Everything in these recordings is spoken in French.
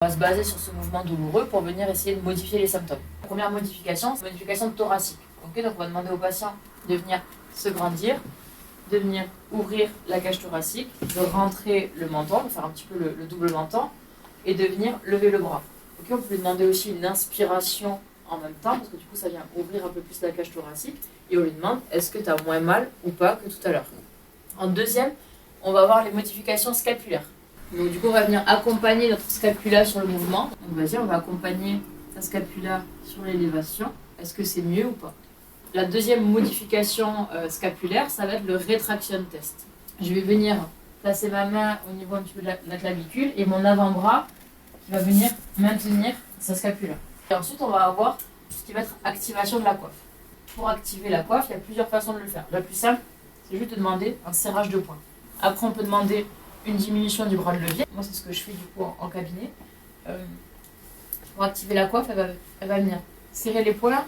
On va se baser sur ce mouvement douloureux pour venir essayer de modifier les symptômes. La première modification, c'est la modification thoracique. Ok, donc on va demander au patient de venir se grandir, de venir ouvrir la cage thoracique, de rentrer le menton, de faire un petit peu le double menton, et de venir lever le bras. Ok, on peut lui demander aussi une inspiration en même temps, parce que du coup ça vient ouvrir un peu plus la cage thoracique, et on lui demande est-ce que tu as moins mal ou pas que tout à l'heure. En deuxième, on va voir les modifications scapulaires. Donc du coup on va venir accompagner notre scapula sur le mouvement. Donc vas-y, on va accompagner sa scapula sur l'élévation. Est-ce que c'est mieux ou pas? La deuxième modification scapulaire, ça va être le retraction test. Je vais venir placer ma main au niveau un petit peu de la clavicule et mon avant-bras qui va venir maintenir sa scapula. Et ensuite, on va avoir ce qui va être activation de la coiffe. Pour activer la coiffe, il y a plusieurs façons de le faire. La plus simple, c'est juste de demander un serrage de poing. Après, on peut demander une diminution du bras de levier. Moi, c'est ce que je fais du coup en cabinet. Pour activer la coiffe, elle va venir serrer les poings,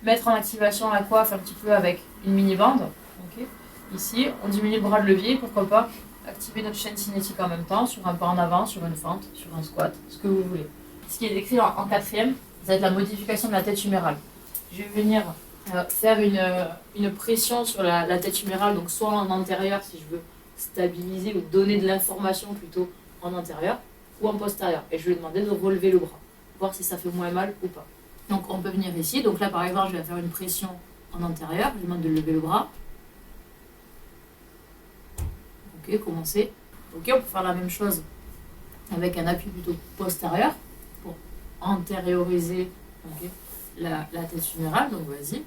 mettre en activation la coiffe un petit peu avec une mini-bande. Okay. Ici, on diminue le bras de levier, pourquoi pas activer notre chaîne cinétique en même temps, sur un pas en avant, sur une fente, sur un squat, ce que vous voulez. Ce qui est décrit en quatrième, ça va être la modification de la tête humérale. Je vais venir faire une pression sur la tête humérale, donc soit en antérieur si je veux stabiliser ou donner de l'information plutôt en antérieur, ou en postérieur. Et je vais lui demander de relever le bras, voir si ça fait moins mal ou pas. Donc on peut venir ici, donc là par exemple je vais faire une pression en antérieur, je lui demande de lever le bras. Ok, commencer. Ok, on peut faire la même chose avec un appui plutôt postérieur pour antérioriser okay, la tête humérale, donc vas-y.